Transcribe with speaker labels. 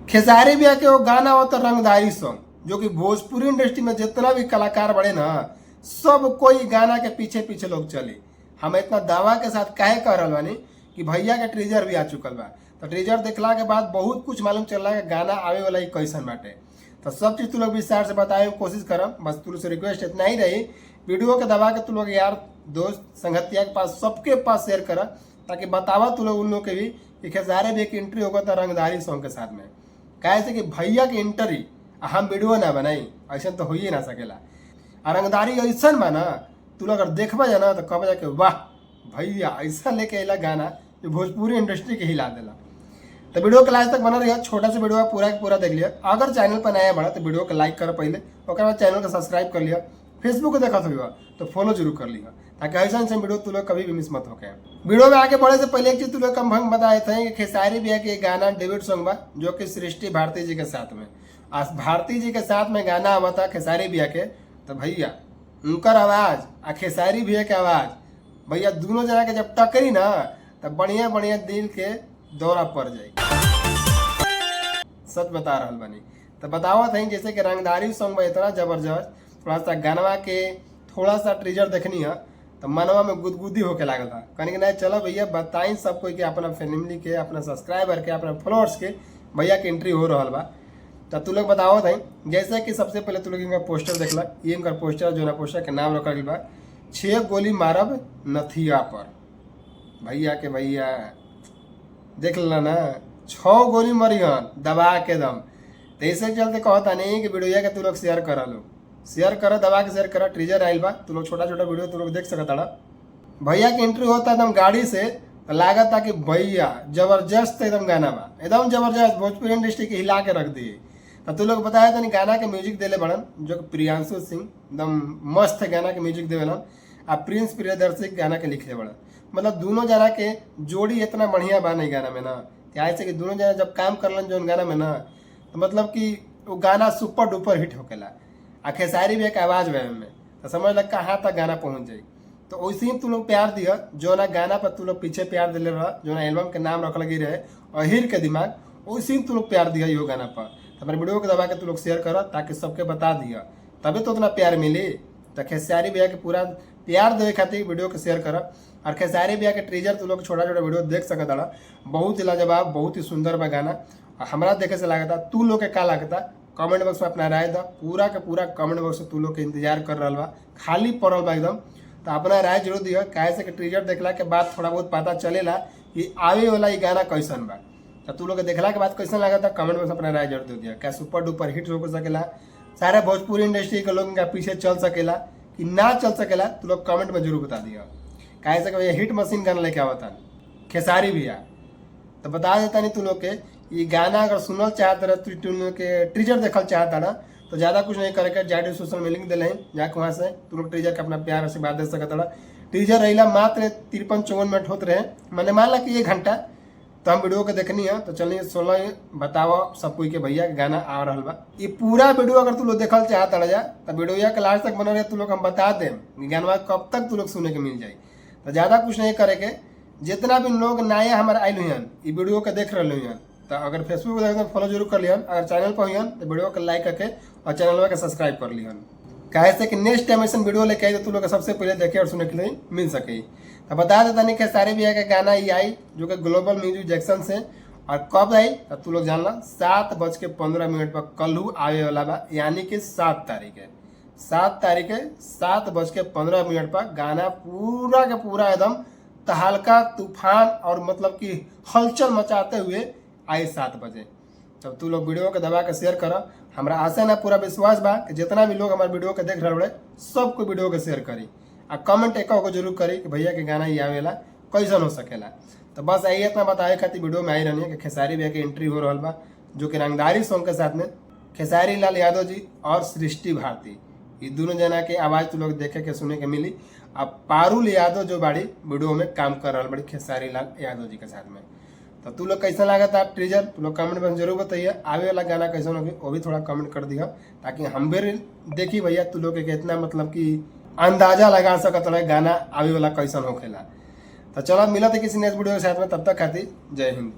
Speaker 1: खेसारी भैया के वो गाना होता रंगदारी सॉन्ग, जो कि भोजपुरी इंडस्ट्री में जितना भी कलाकार बड़े ना, सब कोई गाना के पीछे पीछे लोग चले। हम इतना दावा के साथ काहे कह रहा बानी कि भैया के ट्रेजर भी आ चुकल बा। तो ट्रेजर देखला के बाद बहुत कुछ मालूम चलला कि गाना आवे वाला ही कैसन बाटे। तो सब चीज तू लोग विस्तार से बताए कोशिश करम। बस तू लोग से रिक्वेस्ट इतना ही रही, वीडियो के दबा के तू लोग यार दोस्त संगतिया के पास सबके पास शेयर कर, ताकि बतावा तू लोग उन लोग के भी कि खेसारी भी एक एंट्री होगा था रंगदारी सॉन्ग के साथ में। कैसे कि भैया की एंट्री हम वीडियो ना बनाई, ऐसा तो हो ही ना सकेला। और रंगदारी ऐसा बा ना, तू लोग अगर देखबा ना तो कब जाके वाह भैया ऐसा लेके अला गाना जो भोजपुरी इंडस्ट्री के हिला देला। तो वीडियो के लास्ट तक बना रही, छोटा सा वीडियो पूरा पूरा देख लिया। अगर चैनल पर नया बड़ा तो वीडियो को लाइक कर पहले, और बाद चैनल को सब्सक्राइब कर लिया। फेसबुक को देखा हुआ तो फॉलो जरूर कर लिया, ताकि ऐसा वीडियो तू लोग कभी भी मिस मत होके। वीडियो में आगे बढ़े से पहले एक चीज तू लोग कम भंग बताए थे कि खेसारी भैया के गाना डेब्यू सॉन्ग बा, जो कि सृष्टि भारती जी के साथ में। आज भारती जी के साथ में गाना आवा था खेसारी भैया के, तो भैया उनकर आवाज और खेसारी भैया के आवाज, भैया दोनों जना के जब टकरी ना तब बढ़िया बढ़िया दिल के दौरा पड़ जाए। सच बता रहा बनी। तो बतावा था जैसे कि रंगदारी सॉन्ग में इतना जबरदस्त, थोड़ा सा गानवा के थोड़ा सा ट्रेजर देखनी है तो मनवा में गुदगुदी होके लागल था। कहने के नहीं चलो भैया बताई सबको कि अपना फैमिली के, अपना सब्सक्राइबर के, अपना फॉलोअर्स के भैया की एंट्री हो रहा बा। तो तू लोग बताओ था जैसे कि सबसे पहले तू लोग इनका पोस्टर देखला। ये इनका पोस्टर जो ना पोस्टर के नाम रखल बा 6 गोली मारब नथिया पर। भैया के भैया देख ला ना, 6 गोली मरिहन दबा के दम। तो ऐसे चलते कहता नहीं कि वीडियो के तू लोग शेयर करा लो, शेयर करो दबा के शेयर करो। ट्रेजर आइल बा, तू लोग छोटा छोटा वीडियो तू लोग देख सकता। भैया की एंट्री होता एकदम गाड़ी से, तो लागत था कि भैया जबरदस्त एकदम गाना बा, एकदम जबरदस्त भोजपुरी इंडस्ट्री के हिला के रख दिए। तो तू लोग बताया था गाना के म्यूजिक देले बड़न, जो कि प्रियांशु सिंह एकदम मस्त गाना के म्यूजिक देवेलन। आ प्रिंस प्रियदर्शी गाना के लिखे बड़न। मतलब दोनों जना के जोड़ी इतना बढ़िया बा नहीं गाना में ना, ऐसे कि दोनों जना जब काम करलन जो गाना में ना, तो मतलब कि वो गाना सुपर डुपर हिट होकेला। आ खेसारी भी एक आवाज में तो समझ लग कहाँ तक गाना पहुंच जाए। तो वैसे ही तू लोग प्यार दिया, जो ना गाना पर तू लोग पीछे प्यार दिले रहा, जो ना एल्बम के नाम रख लगी रहे अहिर के दिमाग, वैसे ही तू लोग प्यार दिया यो गाना पर। तो हमारे वीडियो को दबा के तू लोग शेयर करो, ताकि सबके बता दिया, तभी तो उतना प्यार मिली। तो खेसारी भैया के पूरा प्यार देवे खातिर वीडियो को शेयर करो। और खेसारी भैया के ट्रेजर तू लोग छोटा छोटा वीडियो देख सकता। बहुत ही लाजवाब, बहुत ही सुंदर बा गाना। हमारा देखे से लागता, तू लोग के का लागता कमेंट बॉक्स में अपना राय दा। पूरा के पूरा कमेंट बॉक्स में तू लोग के इंतजार कर रहा बा, खाली पड़ल बा एकदम। तो अपना राय जरूर दिया, कैसे कि ट्रेजर देखला के बाद थोड़ा बहुत पता चलेला कि आवे वाला ये गाना कैसन बा। तो तू लोग के देखला के बाद कैसन लगा था कमेंट बॉक्स में अपना राय जरूर दे दिया। क्या सुपर डुपर हिट हो सकेला, सारे भोजपुरी इंडस्ट्री के लोग पीछे चल सकेला कि ना चल सकेला, तू लोग कमेंट में जरूर बता दिया। कैसे कि हिट मशीन गाना लेके आवता खेसारी भैया। तो बता देता नहीं तू लोग के ये गाना अगर सुनल चाहता रहा, तू लोग के ट्रेजर देखल चाहता ना, तो ज़्यादा कुछ नहीं करके जाके सोशल में लिंक दिले हैं, जाके वहाँ से तू लोग ट्रेजर के अपना प्यार से बात दे सकता रहा। ट्रेजर रही मात्र 53-54 मिनट होते रहे, मैंने मान ला कि 1 घंटा। तो हम वीडियो को देखनी है, तो चलिए 16 बताओ सब कोई के भैया के गाना आ रहा बा। ये पूरा वीडियो अगर तू लोग देखल चाहता रहा तो वीडियो के लास्ट तक बना रहे, तू लोग हम बता दें गाना कब तक तू लोग सुने के मिल जाए। तो ज़्यादा कुछ नहीं करे के, जितना भी लोग नया हमारे आयल हुई ये वीडियो के देख रहे हैं, तो अगर फेसबुक पर देखते फॉलो जरूर कर लिहन। अगर चैनल पर हुई तो वीडियो को लाइक करके और चैनल के सब्सक्राइब कर लिहन। कैसे कि नेक्स्ट टाइम ऐसा वीडियो लेके आई तो तू लोग सबसे पहले देखे और सुने के लिए मिल सके। तो बता देता नहीं खेसारी भैया का गाना ये आई, जो कि ग्लोबल म्यूजिक जैक्सन से। और कब आई तो तू लोग जानला 7:15 पर कल आवे वाला बा, यानी कि 7 तारीख है। 7 तारीख है 7:15 पर गाना पूरा के पूरा एकदम तहलका तूफान और मतलब कि हलचल मचाते हुए आई 7 बजे। तब तू लोग वीडियो के दबा के शेयर करो। हमारा आशा ना पूरा विश्वास बा कि जितना भी लोग हमारे वीडियो के देख रहे बड़े सबको वीडियो के शेयर करी और कमेंट एक को जरूर करी कि भैया के गाना ये आवेला कैसन हो सकेला। तो बस यही इतना बताए खातिर वीडियो में आई रहनी है कि खेसारी भैया की एंट्री हो रहा बा, जो कि रंगदारी सॉन्ग के साथ में खेसारी लाल यादव जी और सृष्टि भारती, ये दोनों जना के आवाज़ तू लोग देखे के सुने के मिली। अब पारुल यादव जो बाड़ी वीडियो में काम कर रहा बड़ी खेसारी लाल यादव जी के साथ में। तो तू लोग कैसा लगा था ट्रेजर, तू लोग कमेंट में जरूर बताइए। आवे वाला गाना कैसा होगी वो भी थोड़ा कमेंट कर दिया, ताकि हम भी देखी भैया तू लोग के कितना मतलब कि अंदाजा लगा सकता है गाना आवे वाला कैसा होखेला। तो चलो मिला था किसी नेक्स्ट वीडियो के साथ में, तब तक खातिर जय हिंद।